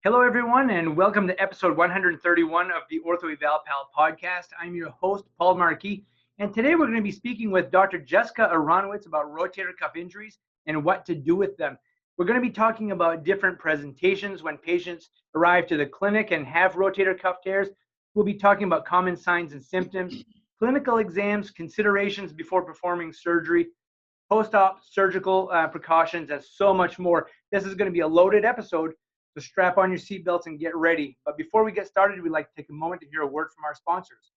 Hello, everyone, and welcome to episode 131 of the Ortho Eval Pal podcast. I'm your host, Paul Marquis, and today we're going to be speaking with Dr. JessicaAronowitz about rotator cuff injuries and what to do with them. We're going to be talking about different presentations when patients arrive to the clinic and have rotator cuff tears. We'll be talking about common signs and symptoms, clinical exams, considerations before performing surgery, post-op surgical precautions, and so much more. This is going to be a loaded episode. So strap on your seatbelts and get ready. But before we get started, we'd like to take a moment to hear a word from our sponsors.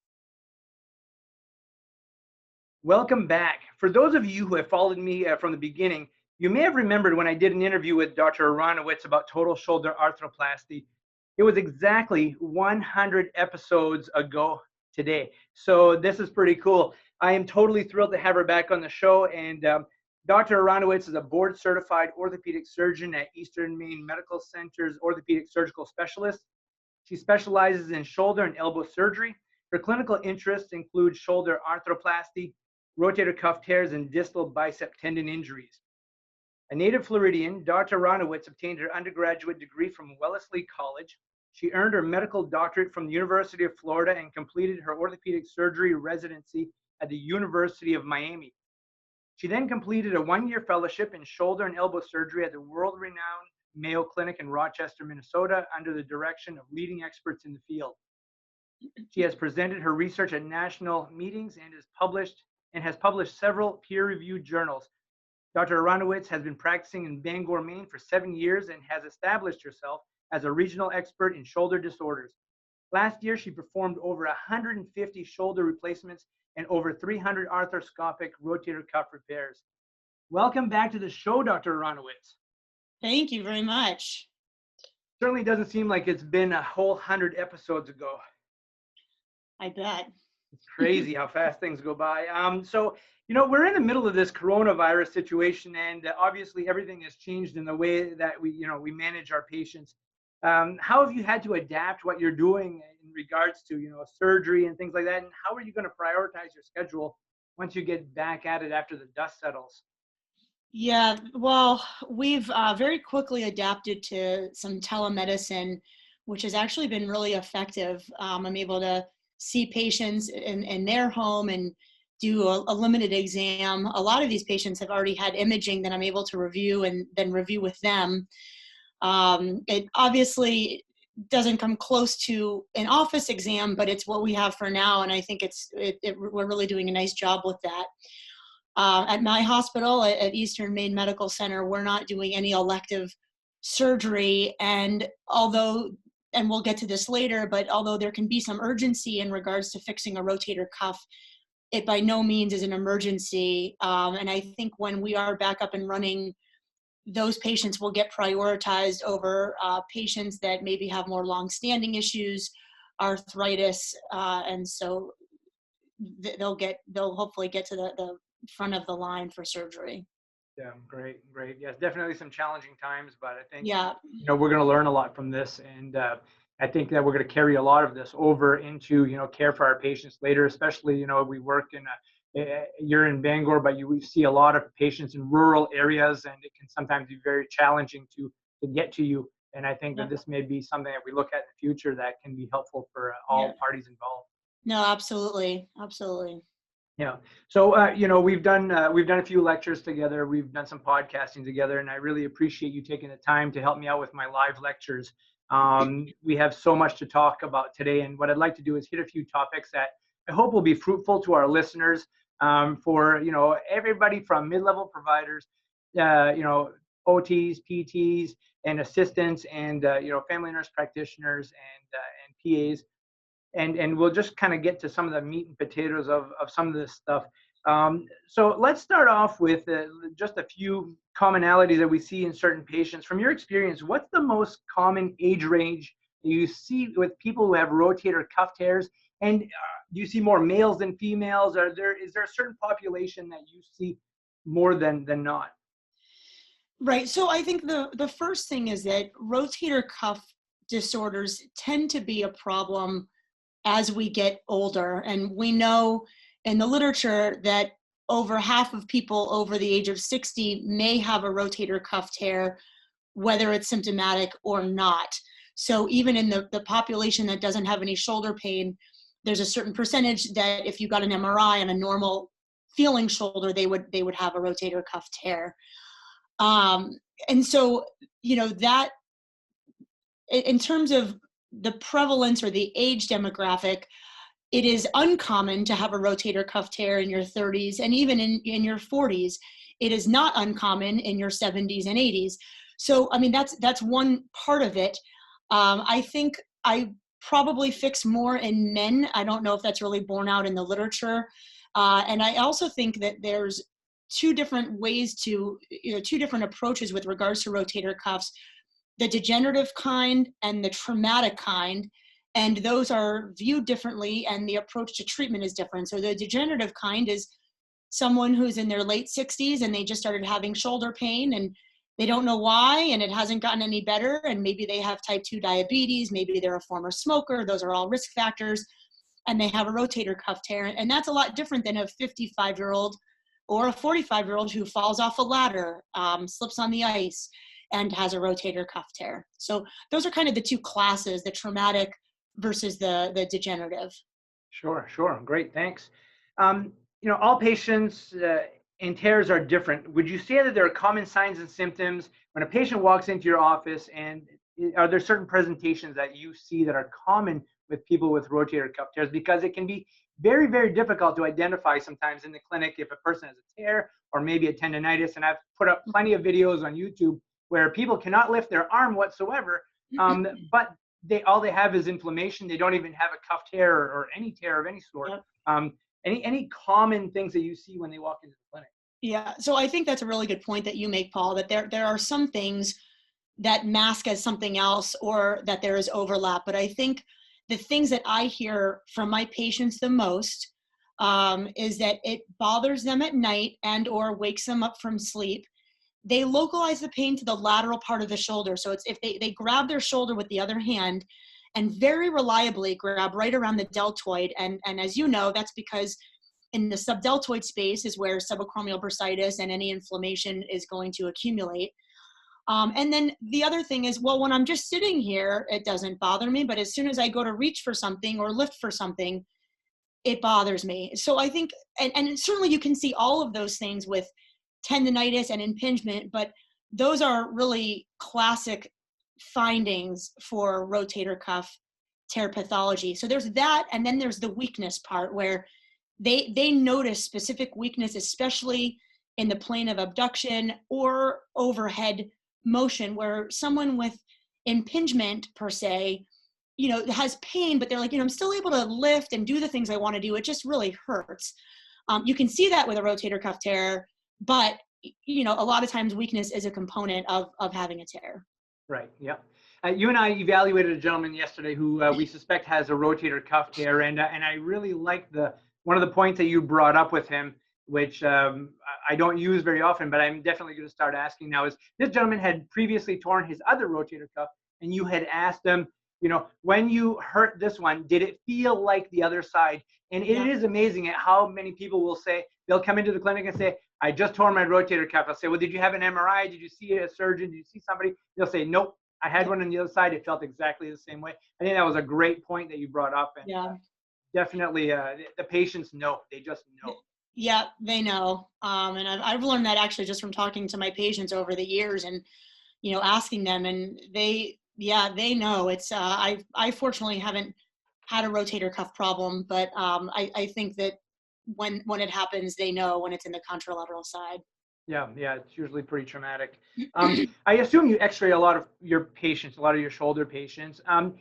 Welcome back. For those of you who have followed me from the beginning, you may have remembered when I did an interview with Dr. Aronowitz about total shoulder arthroplasty. It was exactly 100 episodes ago today. So this is pretty cool. I am totally thrilled to have her back on the show. And Dr. Aronowitz is a board-certified orthopedic surgeon at Eastern Maine Medical Center's orthopedic surgical specialist. She specializes in shoulder and elbow surgery. Her clinical interests include shoulder arthroplasty, rotator cuff tears, and distal bicep tendon injuries. A native Floridian, Dr. Aronowitz obtained her undergraduate degree from Wellesley College. She earned her medical doctorate from the University of Florida and completed her orthopedic surgery residency at the University of Miami. She then completed a one-year fellowship in shoulder and elbow surgery at the world-renowned Mayo Clinic in Rochester, Minnesota, under the direction of leading experts in the field. She has presented her research at national meetings and has published several peer-reviewed journals. Dr. Aronowitz has been practicing in Bangor, Maine for 7 years and has established herself as a regional expert in shoulder disorders. Last year, she performed over 150 shoulder replacements and over 300 arthroscopic rotator cuff repairs. Welcome back to the show, Dr. Aronowitz. Thank you very much. Certainly doesn't seem like it's been a whole 100 episodes ago. I bet. It's crazy how fast things go by. So, we're in the middle of this coronavirus situation, and obviously everything has changed in the way that we manage our patients. How have you had to adapt what you're doing in regards to, surgery and things like that? And how are you going to prioritize your schedule once you get back at it after the dust settles? Yeah, well, we've very quickly adapted to some telemedicine, which has actually been really effective. I'm able to see patients in their home and do a limited exam. A lot of these patients have already had imaging that I'm able to review and then review with them. It obviously doesn't come close to an office exam, but it's what we have for now, and I think we're really doing a nice job with that. At my hospital, at Eastern Maine Medical Center, we're not doing any elective surgery, and we'll get to this later, but although there can be some urgency in regards to fixing a rotator cuff, it by no means is an emergency, and I think when we are back up and running, those patients will get prioritized over patients that maybe have more long-standing issues, arthritis, and so they'll hopefully get to the front of the line for surgery. Yeah, great. Yes, definitely some challenging times, but I think we're going to learn a lot from this, and I think that we're going to carry a lot of this over into care for our patients later. Especially we work in you're in Bangor, but we see a lot of patients in rural areas, and it can sometimes be very challenging to get to you. And I think that this may be something that we look at in the future that can be helpful for all parties involved. No, absolutely. Yeah. So we've done a few lectures together. We've done some podcasting together, and I really appreciate you taking the time to help me out with my live lectures. We have so much to talk about today, and what I'd like to do is hit a few topics that I hope will be fruitful to our listeners. For everybody from mid-level providers, OTs, PTs, and assistants, and family nurse practitioners and PAs, and we'll just kind of get to some of the meat and potatoes of some of this stuff. So let's start off with just a few commonalities that we see in certain patients. From your experience, what's the most common age range that you see with people who have rotator cuff tears? And do you see more males than females? Is there a certain population that you see more than not? Right. So I think the first thing is that rotator cuff disorders tend to be a problem as we get older. And we know in the literature that over half of people over the age of 60 may have a rotator cuff tear, whether it's symptomatic or not. So even in the population that doesn't have any shoulder pain, there's a certain percentage that if you got an MRI on a normal feeling shoulder, they would have a rotator cuff tear. And so, that in terms of the prevalence or the age demographic, it is uncommon to have a rotator cuff tear in your 30s, and even in your 40s. It is not uncommon in your 70s and 80s. So, I mean, that's one part of it. I think I probably fix more in men. I don't know if that's really borne out in the literature. And I also think that there's two different ways two different approaches with regards to rotator cuffs, the degenerative kind and the traumatic kind. And those are viewed differently, and the approach to treatment is different. So the degenerative kind is someone who's in their late 60s and they just started having shoulder pain and they don't know why, and it hasn't gotten any better. And maybe they have type 2 diabetes, maybe they're a former smoker. Those are all risk factors. And they have a rotator cuff tear. And that's a lot different than a 55-year-old or a 45-year-old who falls off a ladder, slips on the ice, and has a rotator cuff tear. So those are kind of the two classes, the traumatic versus the degenerative. Sure. Great, thanks. All patients and tears are different. Would you say that there are common signs and symptoms when a patient walks into your office, and are there certain presentations that you see that are common with people with rotator cuff tears? Because it can be very, very difficult to identify sometimes in the clinic if a person has a tear or maybe a tendonitis. And I've put up plenty of videos on YouTube where people cannot lift their arm whatsoever, but all they have is inflammation. They don't even have a cuff tear or any tear of any sort. Yep. Any common things that you see when they walk into the clinic? Yeah, so I think that's a really good point that you make, Paul, that there are some things that mask as something else or that there is overlap. But I think the things that I hear from my patients the most is that it bothers them at night and or wakes them up from sleep. They localize the pain to the lateral part of the shoulder. So it's if they grab their shoulder with the other hand and very reliably grab right around the deltoid. And as you know, that's because in the subdeltoid space is where subacromial bursitis and any inflammation is going to accumulate. And then the other thing is, well, when I'm just sitting here, it doesn't bother me. But as soon as I go to reach for something or lift for something, it bothers me. So I think, and certainly you can see all of those things with tendonitis and impingement, but those are really classic findings for rotator cuff tear pathology. So there's that, and then there's the weakness part where they notice specific weakness, especially in the plane of abduction or overhead motion, where someone with impingement per se, has pain, but they're like, I'm still able to lift and do the things I want to do. It just really hurts. You can see that with a rotator cuff tear, but a lot of times weakness is a component of having a tear. Right. Yeah. You and I evaluated a gentleman yesterday who we suspect has a rotator cuff tear, and I really liked one of the points that you brought up with him, which I don't use very often, but I'm definitely going to start asking now. Is this gentleman had previously torn his other rotator cuff, and you had asked him, when you hurt this one, did it feel like the other side? And it is amazing at how many people will say, they'll come into the clinic and say, I just tore my rotator cuff. I'll say, well, did you have an MRI? Did you see a surgeon? Did you see somebody? They'll say, nope, I had one on the other side. It felt exactly the same way. I think that was a great point that you brought up. And definitely the patients know. They just know. Yeah, they know. And I've learned that actually just from talking to my patients over the years and, asking them, and they know. It's I fortunately haven't had a rotator cuff problem, but I think that when it happens, they know when it's in the contralateral side. Yeah, it's usually pretty traumatic. I assume you x-ray a lot of your patients, a lot of your shoulder patients. Can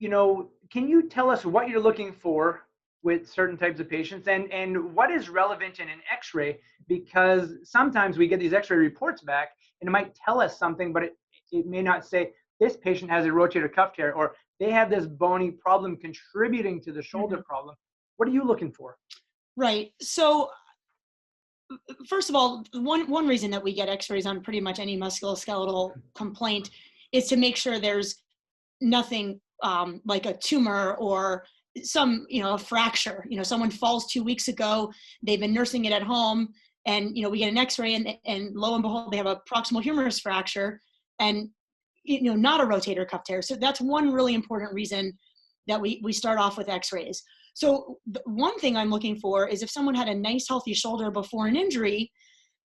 you tell us what you're looking for with certain types of patients and what is relevant in an x-ray? Because sometimes we get these x-ray reports back and it might tell us something, but it may not say this patient has a rotator cuff tear or they have this bony problem contributing to the shoulder problem. What are you looking for? Right. So first of all, one reason that we get x-rays on pretty much any musculoskeletal complaint is to make sure there's nothing like a tumor or some, a fracture. Someone falls 2 weeks ago, they've been nursing it at home, and we get an x-ray and lo and behold, they have a proximal humerus fracture. And not a rotator cuff tear. So that's one really important reason that we start off with x-rays. So one thing I'm looking for is if someone had a nice healthy shoulder before an injury,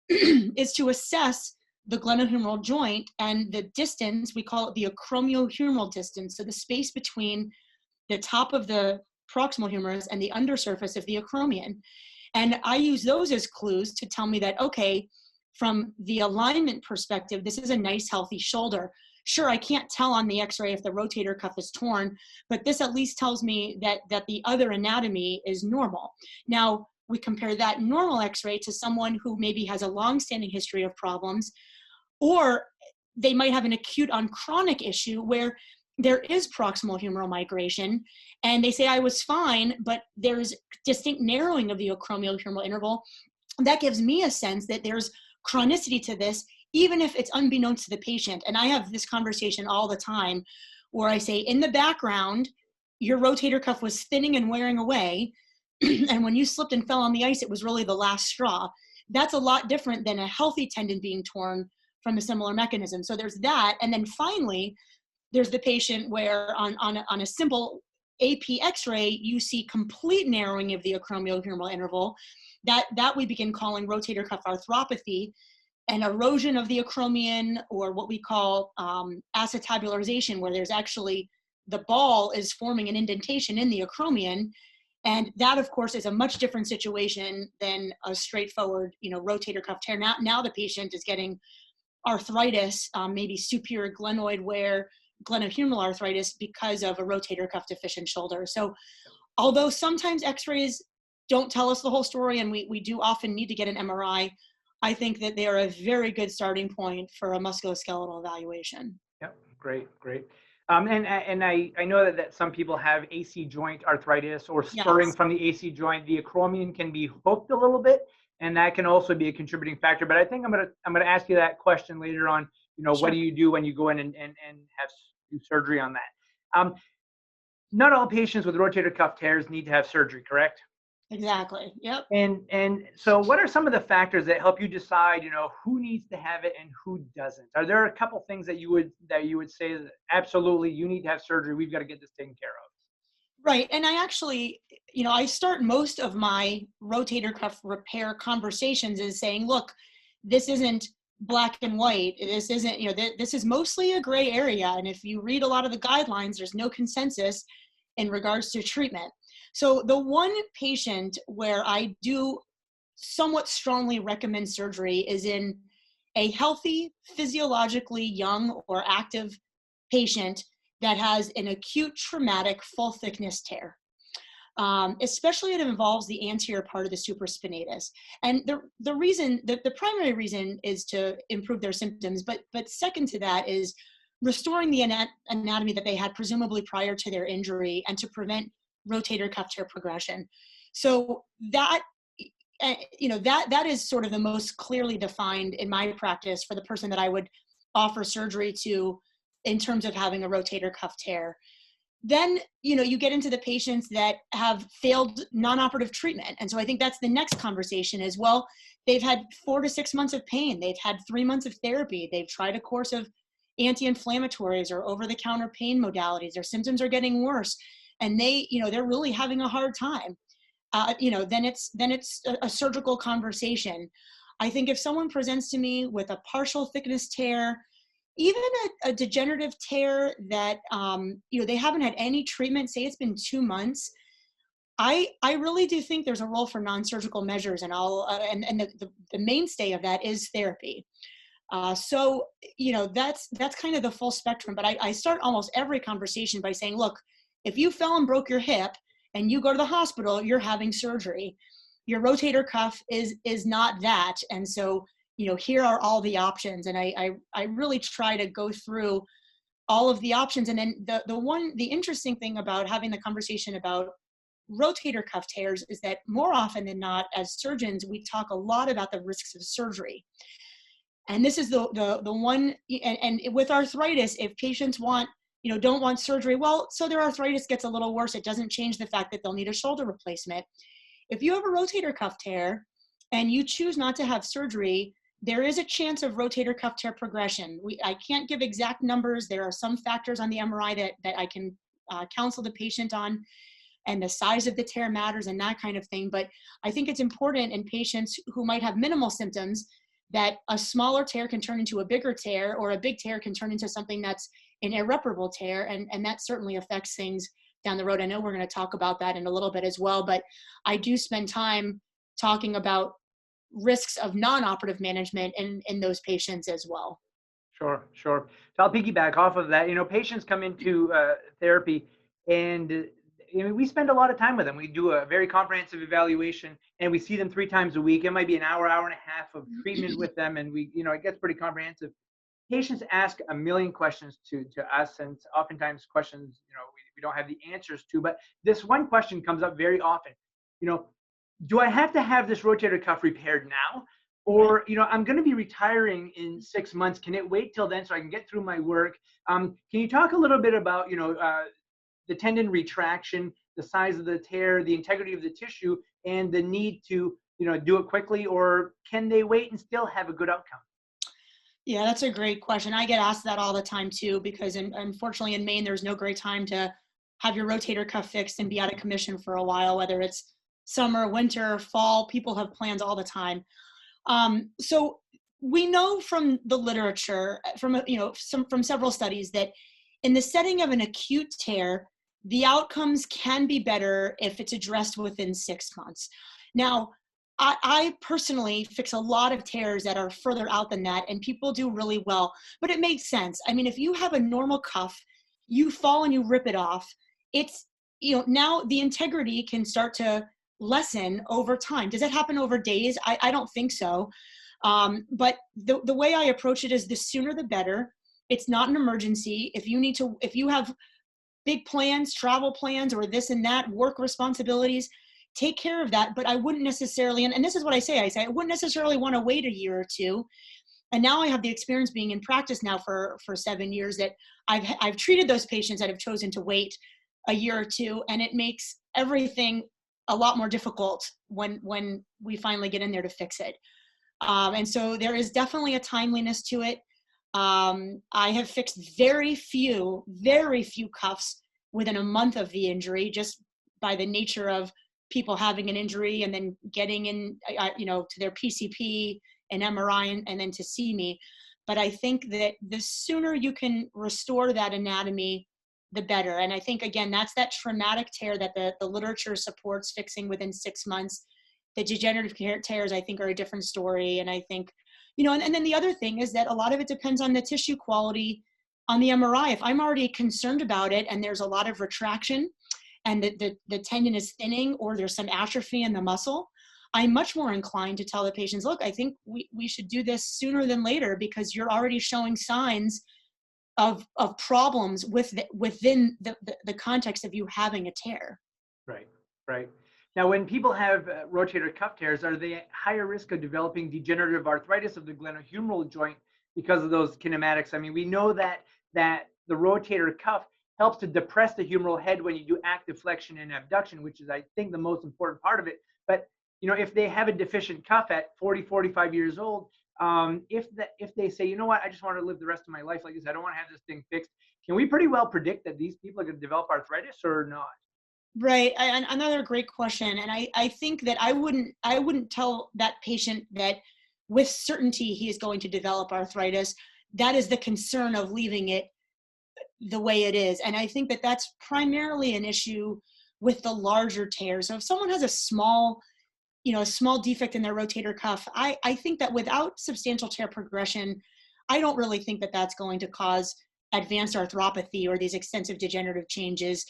is to assess the glenohumeral joint and the distance. We call it the acromiohumeral distance. So the space between the top of the proximal humerus and the undersurface of the acromion. And I use those as clues to tell me that, okay, from the alignment perspective, this is a nice healthy shoulder. Sure, I can't tell on the x-ray if the rotator cuff is torn, but this at least tells me that the other anatomy is normal. Now, we compare that normal x-ray to someone who maybe has a long-standing history of problems, or they might have an acute on chronic issue where there is proximal humeral migration, and they say, I was fine, but there's distinct narrowing of the acromiohumeral interval. That gives me a sense that there's chronicity to this, even if it's unbeknownst to the patient. And I have this conversation all the time where I say, in the background, your rotator cuff was thinning and wearing away, and when you slipped and fell on the ice, it was really the last straw. That's a lot different than a healthy tendon being torn from a similar mechanism. So there's that. And then finally, there's the patient where on a simple AP x-ray, you see complete narrowing of the acromiohumeral interval. That we begin calling rotator cuff arthropathy, and erosion of the acromion, or what we call acetabularization, where there's actually the ball is forming an indentation in the acromion. And that, of course, is a much different situation than a straightforward, rotator cuff tear. Now the patient is getting arthritis, maybe superior glenoid wear, glenohumeral arthritis because of a rotator cuff deficient shoulder. So although sometimes x-rays don't tell us the whole story, and we do often need to get an MRI, I think that they are a very good starting point for a musculoskeletal evaluation. Yep, great. And I know that some people have AC joint arthritis or spurring Yes. from the AC joint. The acromion can be hooked a little bit, and that can also be a contributing factor. But I think I'm gonna ask you that question later on. Sure. What do you do when you go in and have do surgery on that? Not all patients with rotator cuff tears need to have surgery, correct? Exactly. Yep. And so what are some of the factors that help you decide, who needs to have it and who doesn't? Are there a couple things that you would say that absolutely you need to have surgery, we've got to get this taken care of? Right. And I actually, I start most of my rotator cuff repair conversations is saying, look, this isn't black and white. This isn't, this is mostly a gray area. And if you read a lot of the guidelines, there's no consensus in regards to treatment. So the one patient where I do somewhat strongly recommend surgery is in a healthy, physiologically young or active patient that has an acute traumatic full thickness tear. Especially if it involves the anterior part of the supraspinatus. And the primary reason is to improve their symptoms, but second to that is restoring the anatomy that they had presumably prior to their injury and to prevent rotator cuff tear progression. So that is sort of the most clearly defined in my practice for the person that I would offer surgery to in terms of having a rotator cuff tear. Then, you get into the patients that have failed non-operative treatment. And so I think that's the next conversation is, well, they've had 4 to 6 months of pain. They've had 3 months of therapy. They've tried a course of anti-inflammatories or over-the-counter pain modalities. Their symptoms are getting worse. And they're really having a hard time. Then it's a surgical conversation. I think if someone presents to me with a partial thickness tear, even a degenerative tear that they haven't had any treatment, say it's been 2 months, I really do think there's a role for non-surgical measures, and the mainstay of that is therapy. So that's kind of the full spectrum. But I start almost every conversation by saying, look, if you fell and broke your hip and you go to the hospital, you're having surgery. Your rotator cuff is not that, and so here are all the options. And I really try to go through all of the options. And then the interesting thing about having the conversation about rotator cuff tears is that more often than not, as surgeons, we talk a lot about the risks of surgery. And this is the one, and with arthritis, if patients don't want surgery, well, so their arthritis gets a little worse. It doesn't change the fact that they'll need a shoulder replacement. If you have a rotator cuff tear and you choose not to have surgery, there is a chance of rotator cuff tear progression. I can't give exact numbers. There are some factors on the MRI that I can counsel the patient on, and the size of the tear matters and that kind of thing. But I think it's important in patients who might have minimal symptoms that a smaller tear can turn into a bigger tear, or a big tear can turn into something that's an irreparable tear. And that certainly affects things down the road. I know we're going to talk about that in a little bit as well, but I do spend time talking about risks of non-operative management in those patients as well. Sure, sure. So I'll piggyback off of that. Patients come into therapy, and we spend a lot of time with them. We do a very comprehensive evaluation, and we see them 3 times a week. It might be an hour, hour and a half of treatment with them, and it gets pretty comprehensive. Patients ask a million questions to us, and oftentimes questions we don't have the answers to. But this one question comes up very often. Do I have to have this rotator cuff repaired now? Or, I'm going to be retiring in 6 months. Can it wait till then so I can get through my work? Can you talk a little bit about, the tendon retraction, the size of the tear, the integrity of the tissue, and the need to, do it quickly? Or can they wait and still have a good outcome? Yeah, that's a great question. I get asked that all the time too, because unfortunately in Maine, there's no great time to have your rotator cuff fixed and be out of commission for a while, whether it's summer, winter, fall. People have plans all the time. So we know from the literature, from several studies, that in the setting of an acute tear, the outcomes can be better if it's addressed within 6 months. Now, I personally fix a lot of tears that are further out than that, and people do really well, but it makes sense. I mean, if you have a normal cuff, you fall and you rip it off, it's, now the integrity can start to lessen over time. Does that happen over days? I don't think so. But the way I approach it is the sooner the better. It's not an emergency. If you have big plans, travel plans, or this and that, work responsibilities, take care of that. But I wouldn't necessarily, and this is what I say I wouldn't necessarily want to wait a year or two. And now I have the experience being in practice now for 7 years that I've treated those patients that have chosen to wait a year or two, and it makes everything a lot more difficult when we finally get in there to fix it. And so there is definitely a timeliness to it. I have fixed very few cuffs within a month of the injury, just by the nature of people having an injury and then getting in, to their PCP and MRI and then to see me. But I think that the sooner you can restore that anatomy, the better. And I think, again, that's that traumatic tear that the literature supports fixing within 6 months. The degenerative tears, I think, are a different story. And I think, and then the other thing is that a lot of it depends on the tissue quality on the MRI. If I'm already concerned about it and there's a lot of retraction and the tendon is thinning, or there's some atrophy in the muscle, I'm much more inclined to tell the patients, look, I think we should do this sooner than later, because you're already showing signs of problems within the context of you having a tear. Right. Now, when people have rotator cuff tears, are they at higher risk of developing degenerative arthritis of the glenohumeral joint because of those kinematics? I mean, we know that the rotator cuff helps to depress the humeral head when you do active flexion and abduction, which is, I think, the most important part of it. But if they have a deficient cuff at 40, 45 years old, if they say, you know what, I just want to live the rest of my life like this, I don't want to have this thing fixed, can we pretty well predict that these people are going to develop arthritis or not? Right. And another great question. And I think that I wouldn't tell that patient that with certainty he is going to develop arthritis. That is the concern of leaving it the way it is. And I think that that's primarily an issue with the larger tears. So if someone has a small defect in their rotator cuff, I think that without substantial tear progression, I don't really think that that's going to cause advanced arthropathy or these extensive degenerative changes.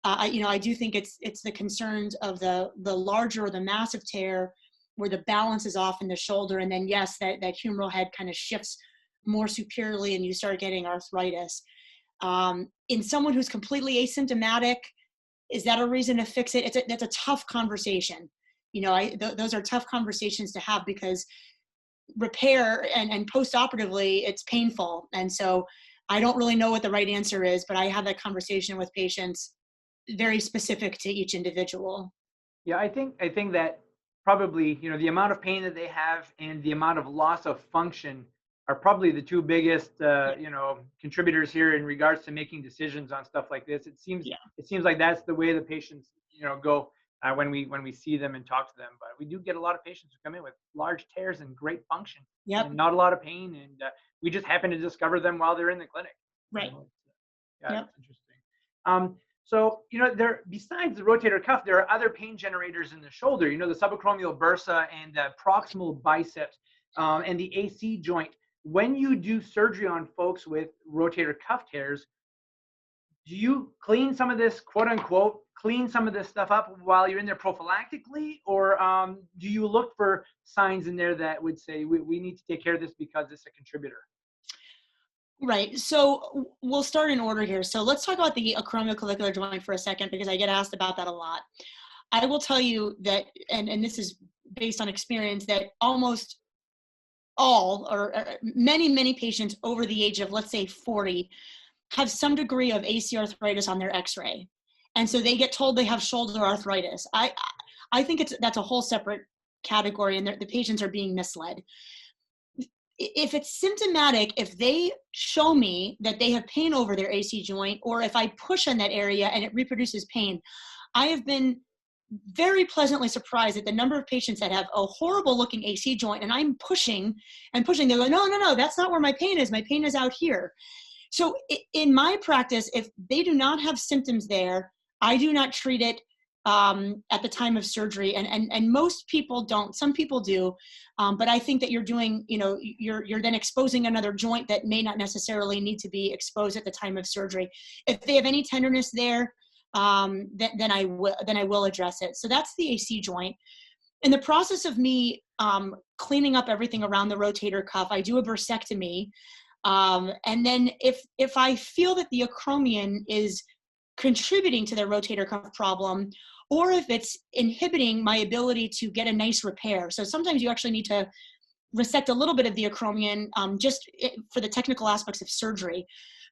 I do think it's the concerns of the larger or the massive tear where the balance is off in the shoulder. And then, yes, that humeral head kind of shifts more superiorly and you start getting arthritis. In someone who's completely asymptomatic, is that a reason to fix it? That's a tough conversation. Those are tough conversations to have, because repair and post-operatively, it's painful. And so I don't really know what the right answer is, but I have that conversation with patients very specific to each individual. Yeah, I think that probably, you know, the amount of pain that they have and the amount of loss of function are probably the two biggest, you know, contributors here in regards to making decisions on stuff like this. Yeah. It seems like that's the way the patients, you know, go when we see them and talk to them. But we do get a lot of patients who come in with large tears and great function Yep. and not a lot of pain, and we just happen to discover them while they're in the clinic. You Right. know, yeah, Yep. it's interesting. So, you know, there, besides the rotator cuff, there are other pain generators in the shoulder. You know, the subacromial bursa and the proximal biceps, and the AC joint. When you do surgery on folks with rotator cuff tears, do you clean some of this, quote unquote, clean some of this stuff up while you're in there prophylactically, or do you look for signs in there that would say we need to take care of this because it's a contributor? Right. So we'll start in order here. So let's talk about the acromioclavicular joint for a second, because I get asked about that a lot. I will tell you that, and this is based on experience, that almost all or many patients over the age of, let's say, 40 have some degree of AC arthritis on their x-ray. And so they get told they have shoulder arthritis. I think that's a whole separate category, and the patients are being misled. If it's symptomatic, if they show me that they have pain over their AC joint, or if I push on that area and it reproduces pain, I have been very pleasantly surprised at the number of patients that have a horrible looking AC joint, and I'm pushing and pushing. They're like, no, that's not where my pain is. My pain is out here. So in my practice, if they do not have symptoms there, I do not treat it at the time of surgery. And most people don't. Some people do. But I think that you're doing, you know, you're then exposing another joint that may not necessarily need to be exposed at the time of surgery. If they have any tenderness there, then I will address it. So that's the AC joint. In the process of me cleaning up everything around the rotator cuff, I do a bursectomy. And then if I feel that the acromion is contributing to their rotator cuff problem, or if it's inhibiting my ability to get a nice repair. So sometimes you actually need to resect a little bit of the acromion just for the technical aspects of surgery.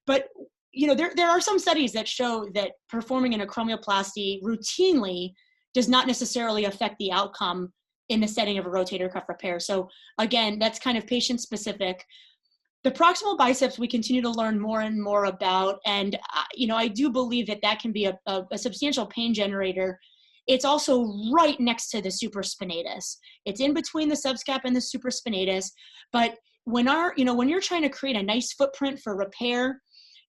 But you know, there are some studies that show that performing an acromioplasty routinely does not necessarily affect the outcome in the setting of a rotator cuff repair. So again, that's kind of patient specific. The proximal biceps, we continue to learn more and more about, and you know, I do believe that that can be a substantial pain generator. It's also right next to the supraspinatus. It's in between the subscap and the supraspinatus. But when you're trying to create a nice footprint for repair,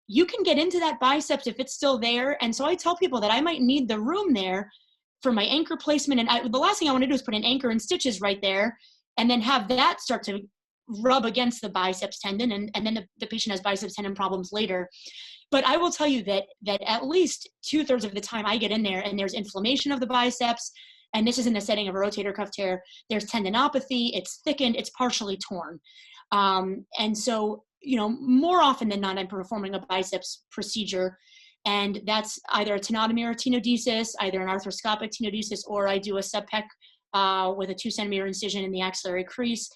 you can get into that biceps if it's still there. And so I tell people that I might need the room there for my anchor placement. And the last thing I want to do is put an anchor and stitches right there, and then have that start to rub against the biceps tendon, and then the patient has biceps tendon problems later. But I will tell you that at least 2/3 of the time I get in there and there's inflammation of the biceps, and this is in the setting of a rotator cuff tear, there's tendinopathy, it's thickened, it's partially torn. And so, you know, more often than not, I'm performing a biceps procedure, and that's either a tenotomy or a tenodesis, either an arthroscopic tenodesis, or I do a subpec with a 2-centimeter incision in the axillary crease.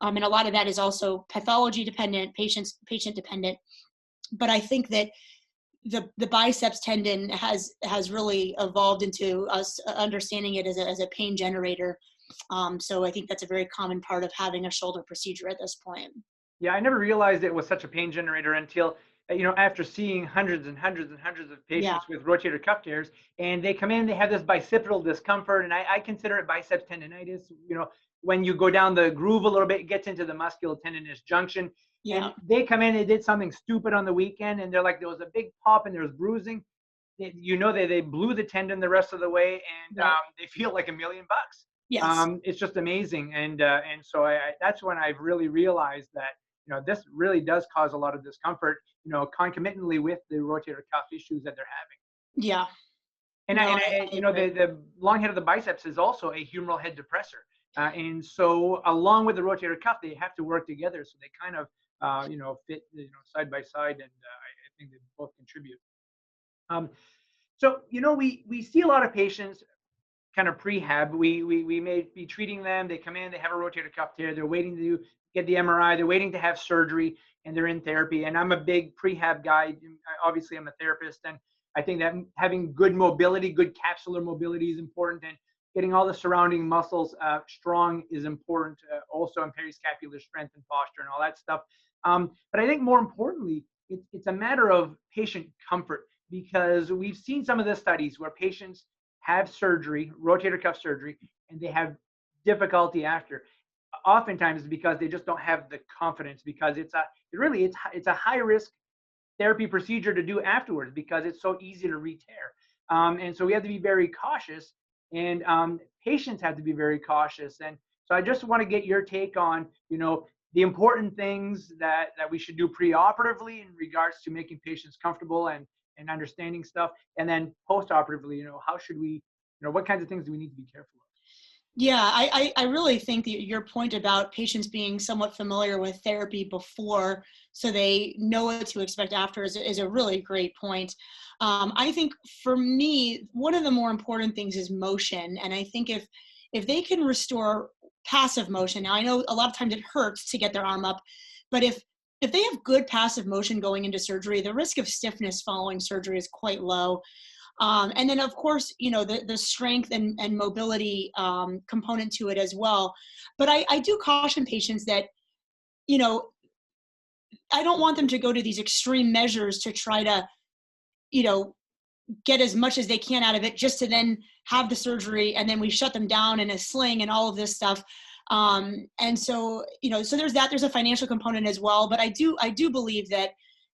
And a lot of that is also pathology dependent, patient dependent. But I think that the biceps tendon has really evolved into us understanding it as a pain generator. So I think that's a very common part of having a shoulder procedure at this point. Yeah, I never realized it was such a pain generator until, you know, after seeing hundreds and hundreds and hundreds of patients with rotator cuff tears, and they come in, they have this bicipital discomfort, and I consider it biceps tendonitis. You know, when you go down the groove a little bit, it gets into the musculotendinous junction. Yeah. And they come in, they did something stupid on the weekend, and they're like, there was a big pop and there was bruising. You know, they blew the tendon the rest of the way, and they feel like $1 million. Yes. It's just amazing. And so that's when I've really realized that, you know, this really does cause a lot of discomfort, you know, concomitantly with the rotator cuff issues that they're having. Yeah. And No, you know, the long head of the biceps is also a humeral head depressor. And so along with the rotator cuff, they have to work together. So they kind of, you know, fit, you know, side by side. And I think they both contribute. So, you know, we see a lot of patients kind of prehab. We may be treating them. They come in, they have a rotator cuff tear. They're waiting to get the MRI. They're waiting to have surgery, and they're in therapy. And I'm a big prehab guy. Obviously, I'm a therapist, and I think that having good mobility, good capsular mobility is important. And getting all the surrounding muscles strong is important, also in periscapular strength and posture and all that stuff. But I think more importantly, it's a matter of patient comfort, because we've seen some of the studies where patients have surgery, rotator cuff surgery, and they have difficulty after. Oftentimes because they just don't have the confidence, because it's a high risk therapy procedure to do afterwards, because it's so easy to re-tear. And so we have to be very cautious, and patients have to be very cautious. And so I just want to get your take on, the important things that we should do preoperatively in regards to making patients comfortable and understanding stuff. And then postoperatively, how should we, what kinds of things do we need to be careful of? Yeah, I really think that your point about patients being somewhat familiar with therapy before, so they know what to expect after, is a really great point. I think for me, one of the more important things is motion. And I think if they can restore passive motion, now I know a lot of times it hurts to get their arm up, but if they have good passive motion going into surgery, the risk of stiffness following surgery is quite low. And then, of course, the strength and mobility component to it as well. But I do caution patients that, I don't want them to go to these extreme measures to try to, get as much as they can out of it, just to then have the surgery and then we shut them down in a sling and all of this stuff. And so, so there's a financial component as well. But I do believe that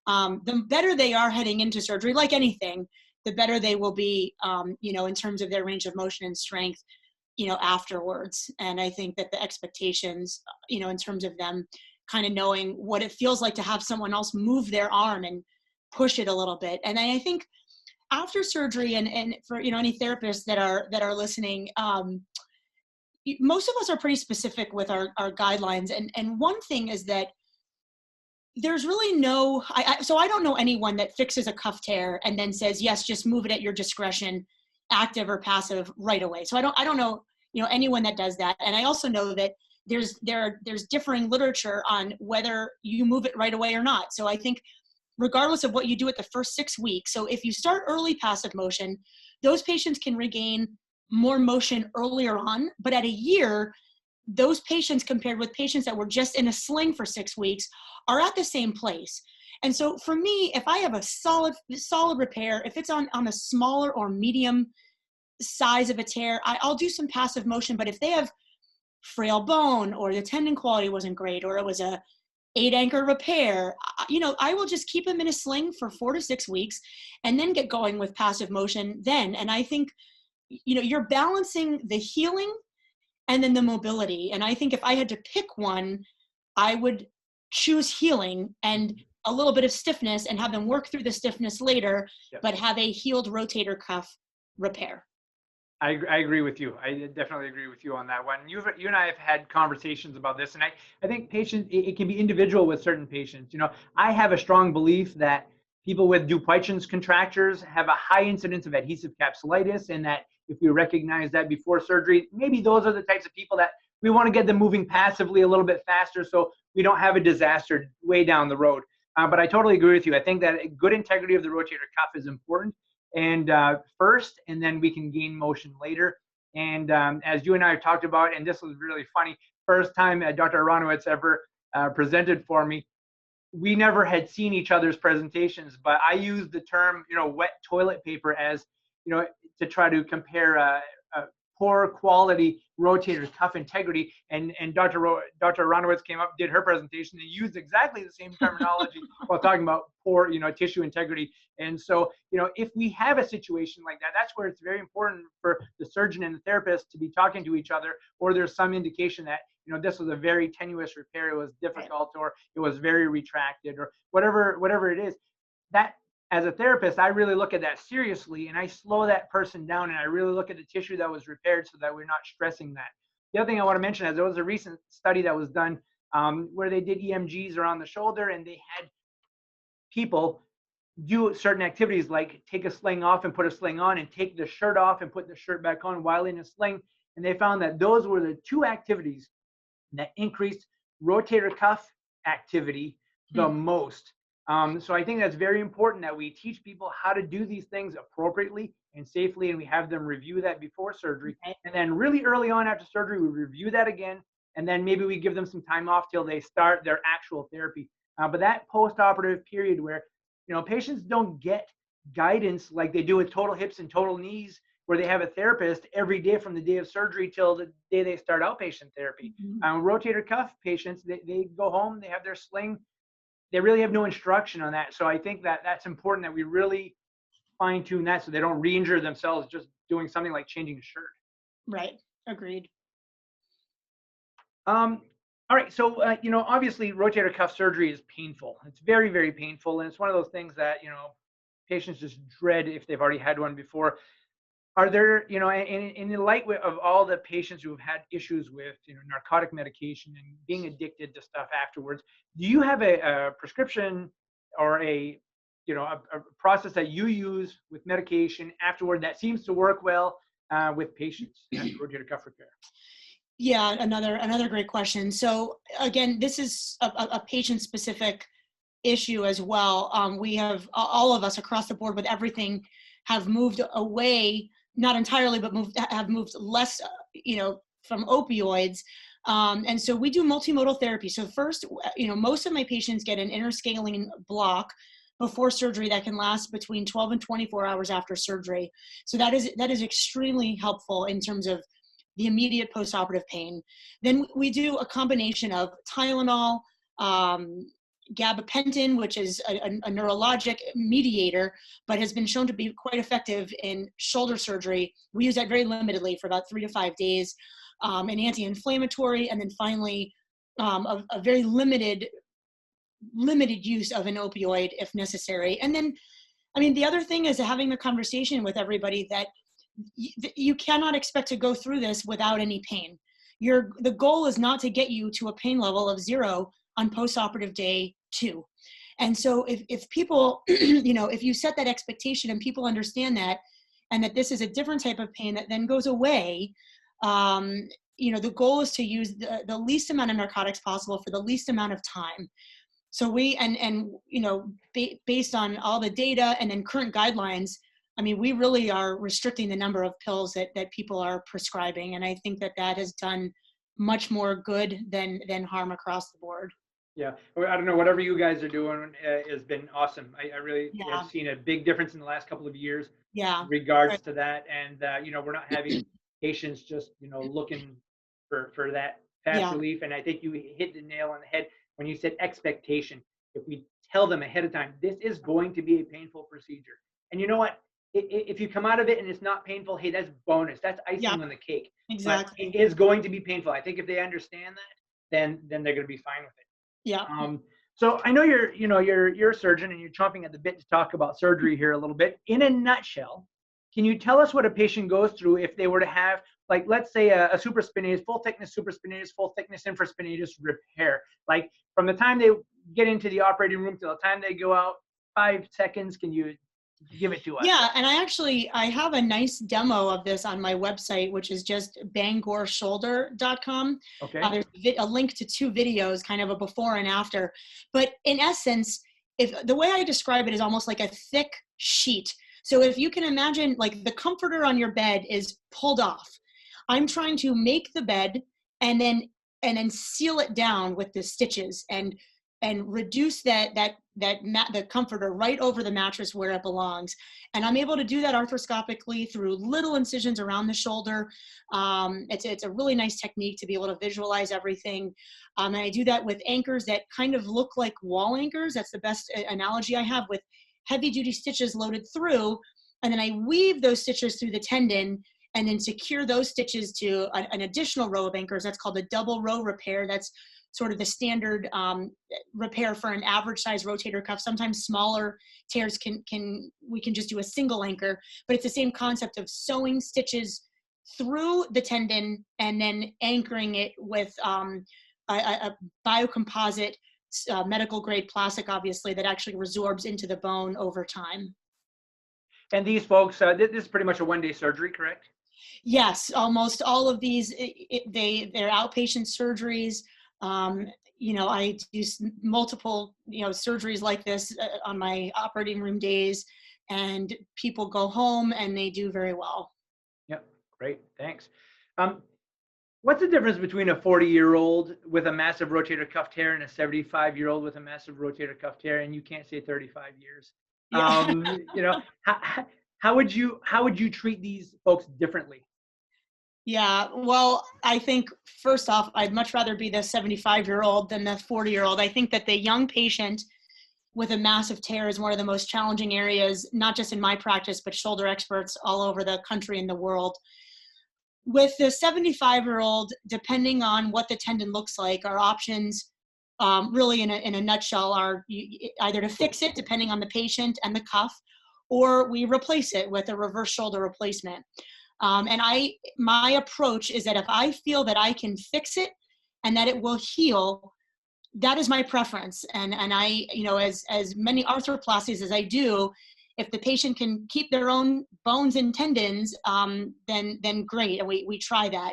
the better they are heading into surgery, like anything, the better they will be, in terms of their range of motion and strength, afterwards. And I think that the expectations, in terms of them kind of knowing what it feels like to have someone else move their arm and push it a little bit. And I think after surgery, and for, any therapists that are listening, most of us are pretty specific with our guidelines. And one thing is that there's really so I don't know anyone that fixes a cuff tear and then says, yes, just move it at your discretion, active or passive, right away. So I don't know, anyone that does that. And I also know that there's differing literature on whether you move it right away or not. So I think regardless of what you do at the first 6 weeks, so if you start early passive motion, those patients can regain more motion earlier on, but at a year, those patients compared with patients that were just in a sling for 6 weeks are at the same place. And so for me, if I have a solid repair, if it's on a smaller or medium size of a tear, I'll do some passive motion. But if they have frail bone, or the tendon quality wasn't great, or it was a 8 anchor repair, I will just keep them in a sling for 4 to 6 weeks and then get going with passive motion then. And I think, you're balancing the healing and then the mobility. And I think if I had to pick one, I would choose healing and a little bit of stiffness and have them work through the stiffness later, Yep. But have a healed rotator cuff repair. I agree with you. I definitely agree with you on that one. You and I have had conversations about this, and I think patients, it can be individual with certain patients. I have a strong belief that people with Dupuytren's contractures have a high incidence of adhesive capsulitis, and that if we recognize that before surgery, maybe those are the types of people that we want to get them moving passively a little bit faster so we don't have a disaster way down the road. But I totally agree with you. I think that a good integrity of the rotator cuff is important, and first, and then we can gain motion later. And as you and I have talked about, and this was really funny, first time Dr. Aronowitz ever presented for me, we never had seen each other's presentations, but I used the term, wet toilet paper as, to try to compare a poor quality rotator cuff integrity. And Dr. Aronowitz came up, did her presentation, and used exactly the same terminology while talking about poor, tissue integrity. And so, if we have a situation like that, that's where it's very important for the surgeon and the therapist to be talking to each other, or there's some indication that, this was a very tenuous repair, it was difficult, or it was very retracted, or whatever it is. That, as a therapist, I really look at that seriously, and I slow that person down, and I really look at the tissue that was repaired so that we're not stressing that. The other thing I want to mention is there was a recent study that was done where they did EMGs around the shoulder, and they had people do certain activities like take a sling off and put a sling on, and take the shirt off and put the shirt back on while in a sling. And they found that those were the 2 activities that increased rotator cuff activity the most. So I think that's very important that we teach people how to do these things appropriately and safely, and we have them review that before surgery. Okay. And then really early on after surgery, we review that again, and then maybe we give them some time off till they start their actual therapy. But that post-operative period where, patients don't get guidance like they do with total hips and total knees, where they have a therapist every day from the day of surgery till the day they start outpatient therapy. Rotator cuff patients, they go home, they have their sling, they really have no instruction on that. So I think that that's important that we really fine tune that so they don't re-injure themselves just doing something like changing a shirt. Right. Agreed. All right. So, obviously rotator cuff surgery is painful. It's very, very painful. And it's one of those things that, patients just dread if they've already had one before. Are there, in the light of all the patients who have had issues with, narcotic medication and being addicted to stuff afterwards, do you have a prescription or a process that you use with medication afterward that seems to work well with patients after rotator cuff repair? Yeah, another great question. So again, this is a patient-specific issue as well. We have, all of us across the board with everything, have moved away, not entirely, but have moved less, from opioids. And so we do multimodal therapy. So first, most of my patients get an interscalene block before surgery that can last between 12 and 24 hours after surgery. So that is extremely helpful in terms of the immediate postoperative pain. Then we do a combination of Tylenol, gabapentin, which is a neurologic mediator, but has been shown to be quite effective in shoulder surgery. We use that very limitedly for about 3 to 5 days, an anti-inflammatory, and then finally a very limited use of an opioid if necessary. And then, the other thing is having a conversation with everybody that you cannot expect to go through this without any pain. The goal is not to get you to a pain level of 0 on postoperative day 2. And so if people, if you set that expectation and people understand that, and that this is a different type of pain that then goes away, the goal is to use the least amount of narcotics possible for the least amount of time. So based on all the data and then current guidelines, we really are restricting the number of pills that people are prescribing. And I think that has done much more good than harm across the board. Yeah, I don't know, whatever you guys are doing has been awesome. I really have seen a big difference in the last couple of years in regards to that. And, we're not having patients just, looking for that fast relief. And I think you hit the nail on the head when you said expectation. If we tell them ahead of time, this is going to be a painful procedure. And you know what? If you come out of it and it's not painful, hey, that's bonus. That's icing on the cake. Exactly. But it is going to be painful. I think if they understand that, then they're going to be fine with it. Yeah. So I know you're a surgeon and you're chomping at the bit to talk about surgery here a little bit. In a nutshell, can you tell us what a patient goes through if they were to have, like, let's say a supraspinatus, full thickness supraspinatus, full thickness infraspinatus repair? Like from the time they get into the operating room till the time they go out, 5 seconds. Can you give it to us? Yeah, and I have a nice demo of this on my website, which is just bangorshoulder.com. Okay. There's a link to 2 videos, kind of a before and after. But in essence, if the way I describe it is almost like a thick sheet. So if you can imagine, like, the comforter on your bed is pulled off. I'm trying to make the bed and then seal it down with the stitches and reduce the comforter right over the mattress where it belongs. And I'm able to do that arthroscopically through little incisions around the shoulder. It's a really nice technique to be able to visualize everything. And I do that with anchors that kind of look like wall anchors. That's the best analogy I have, with heavy duty stitches loaded through. And then I weave those stitches through the tendon and then secure those stitches to an additional row of anchors. That's called a double row repair. That's sort of the standard repair for an average size rotator cuff. Sometimes smaller tears we can just do a single anchor, but it's the same concept of sewing stitches through the tendon and then anchoring it with a biocomposite medical grade plastic, obviously, that actually resorbs into the bone over time. And these folks, this is pretty much a one-day surgery, correct? Yes, almost all of these, they're outpatient surgeries. I do multiple, surgeries like this on my operating room days, and people go home and they do very well. Yep. Great. Thanks. Um, what's the difference between a 40-year-old with a massive rotator cuff tear and a 75-year-old with a massive rotator cuff tear? And you can't say 35 years. Yeah. How would you treat these folks differently? Yeah, well, I think first off, I'd much rather be the 75-year-old than the 40-year-old. I think that the young patient with a massive tear is one of the most challenging areas, not just in my practice, but shoulder experts all over the country and the world. With the 75-year-old, depending on what the tendon looks like, our options really in a nutshell are either to fix it, depending on the patient and the cuff, or we replace it with a reverse shoulder replacement. And my approach is that if I feel that I can fix it and that it will heal, that is my preference. And I, as many arthroplasties as I do, if the patient can keep their own bones and tendons, then great. And we try that.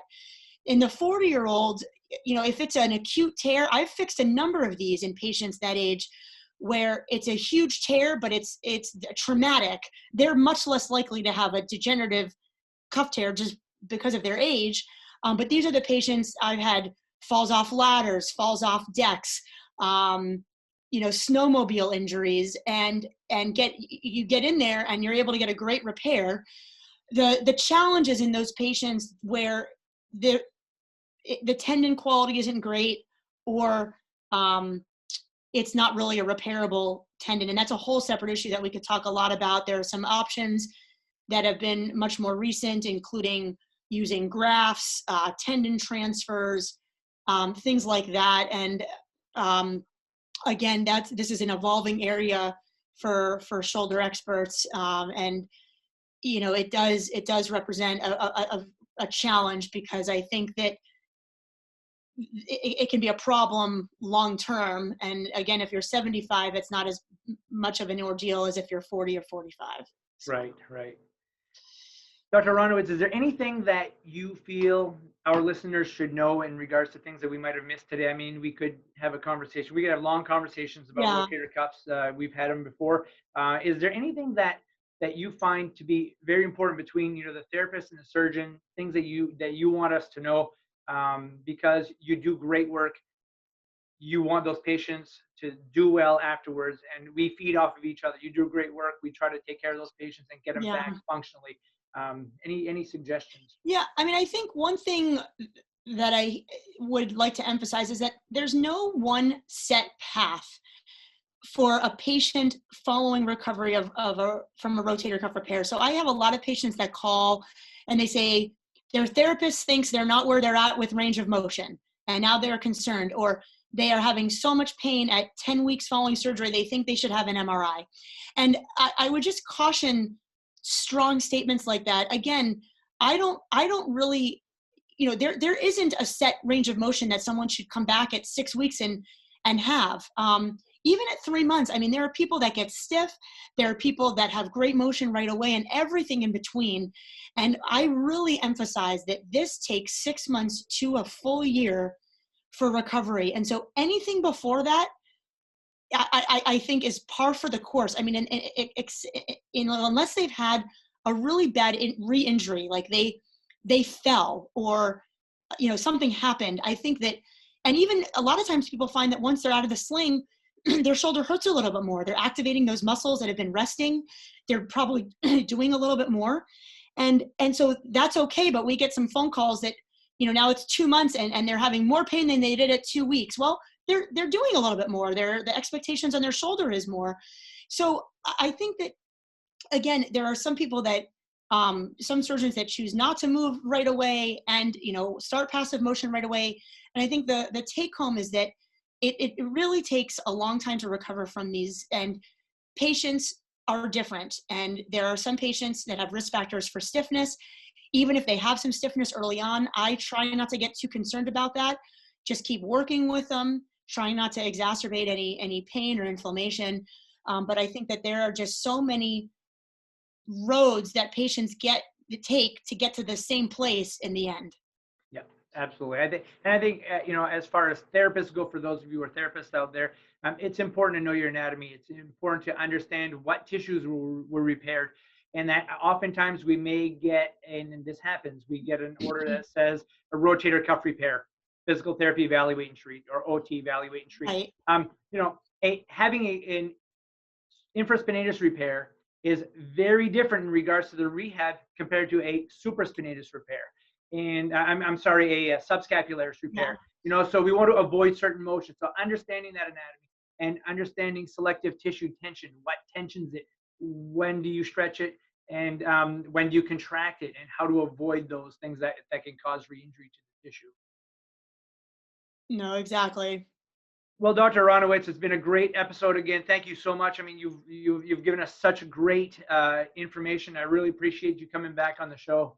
In the 40-year-old, if it's an acute tear, I've fixed a number of these in patients that age where it's a huge tear, but it's traumatic. They're much less likely to have a degenerative cuff tear just because of their age. But these are the patients I've had falls off ladders, falls off decks, snowmobile injuries, and you get in there and you're able to get a great repair. The challenge is in those patients where the tendon quality isn't great, or it's not really a repairable tendon. And that's a whole separate issue that we could talk a lot about. There are some options that have been much more recent, including using grafts, tendon transfers, things like that. And again, this is an evolving area for shoulder experts, and it does represent a challenge, because I think that it can be a problem long term. And again, if you're 75, it's not as much of an ordeal as if you're 40 or 45. So. Right. Dr. Aronowitz, is there anything that you feel our listeners should know in regards to things that we might have missed today? I mean, we could have a conversation. We could have long conversations about rotator cuffs. We've had them before. Is there anything that you find to be very important between the therapist and the surgeon? Things that you want us to know, because you do great work. You want those patients to do well afterwards, and we feed off of each other. You do great work. We try to take care of those patients and get them back functionally. Any suggestions? Yeah, I mean, I think one thing that I would like to emphasize is that there's no one set path for a patient following recovery from a rotator cuff repair. So I have a lot of patients that call and they say their therapist thinks they're not where they're at with range of motion, and now they're concerned, or they are having so much pain at 10 weeks following surgery, they think they should have an MRI. And I would just caution strong statements like that. Again, I don't really, there isn't a set range of motion that someone should come back at 6 weeks and have. Even at 3 months, I mean, there are people that get stiff, there are people that have great motion right away, and everything in between. And I really emphasize that this takes 6 months to a full year for recovery. And so anything before that, I think is par for the course. I mean, unless they've had a really bad re-injury, like they fell or something happened, I think that, and even a lot of times people find that once they're out of the sling, their shoulder hurts a little bit more. They're activating those muscles that have been resting. They're probably doing a little bit more, and so that's okay. But we get some phone calls that now it's 2 months and they're having more pain than they did at 2 weeks. Well, they're doing a little bit more. The expectations on their shoulder is more. So I think that, again, there are some people that, some surgeons that choose not to move right away and, start passive motion right away. And I think the take home is that it really takes a long time to recover from these, and patients are different. And there are some patients that have risk factors for stiffness. Even if they have some stiffness early on, I try not to get too concerned about that. Just keep working with them, trying not to exacerbate any pain or inflammation. But I think that there are just so many roads that patients take to get to the same place in the end. Yeah, Absolutely. I think, you know, as far as therapists go, for those of you who are therapists out there, it's important to know your anatomy. It's important to understand what tissues were repaired. And that oftentimes we may get, and this happens, we get an order that says a rotator cuff repair, physical therapy, evaluate and treat, or OT, evaluate and treat. Right. You know, having an infraspinatus repair is very different in regards to the rehab compared to a supraspinatus repair. And I'm sorry, a subscapularis repair. Yeah. You know, so we want to avoid certain motions. So understanding that anatomy and understanding selective tissue tension, what tensions it, when do you stretch it, and when do you contract it, and how to avoid those things that can cause re-injury to the tissue. No, exactly. Well, Dr. Aronowitz, it's been a great episode again. Thank you so much. I mean, you've given us such great information. I really appreciate you coming back on the show.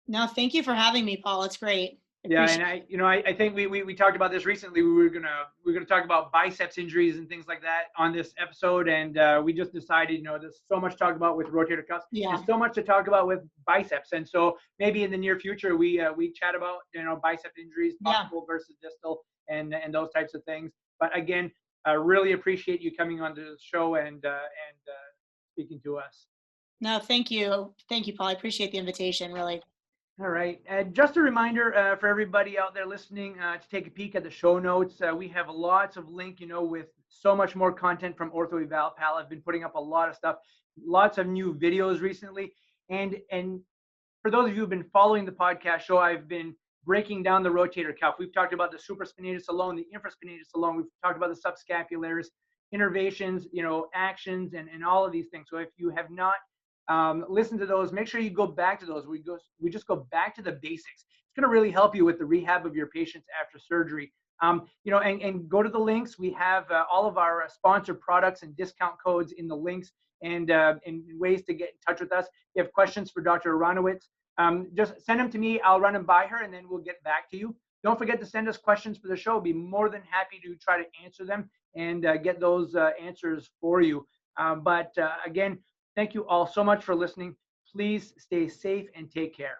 No, thank you for having me, Paul. It's great. Yeah, Appreciate. and I think we talked about this recently. We were gonna talk about biceps injuries and things like that on this episode, and we just decided, you know, there's so much to talk about with rotator cuffs. Yeah. There's so much to talk about with biceps, and so maybe in the near future we chat about, you know, bicep injuries, possible versus distal, and those types of things. But again, I really appreciate you coming on the show and speaking to us. No, thank you. Thank you, Paul. I appreciate the invitation, really. All right. Just a reminder for everybody out there listening to take a peek at the show notes. We have lots of link, you know, with so much more content from Ortho Eval Pal. I've been putting up a lot of stuff, lots of new videos recently. And for those of you who've been following the podcast show, I've been breaking down the rotator cuff. We've talked about the supraspinatus alone, the infraspinatus alone. We've talked about the subscapularis, innervations, you know, actions, and all of these things. So if you have not listen to those, make sure you go back to those. We just go back to the basics. It's going to really help you with the rehab of your patients after surgery. You know, and go to the links. We have all of our sponsored products and discount codes in the links, and ways to get in touch with us. If you have questions for Dr. Aronowitz, just send them to me. I'll run them by her, and then we'll get back to you. Don't forget to send us questions for the show. I'll be more than happy to try to answer them and get those answers for you. But again, thank you all so much for listening. Please stay safe and take care.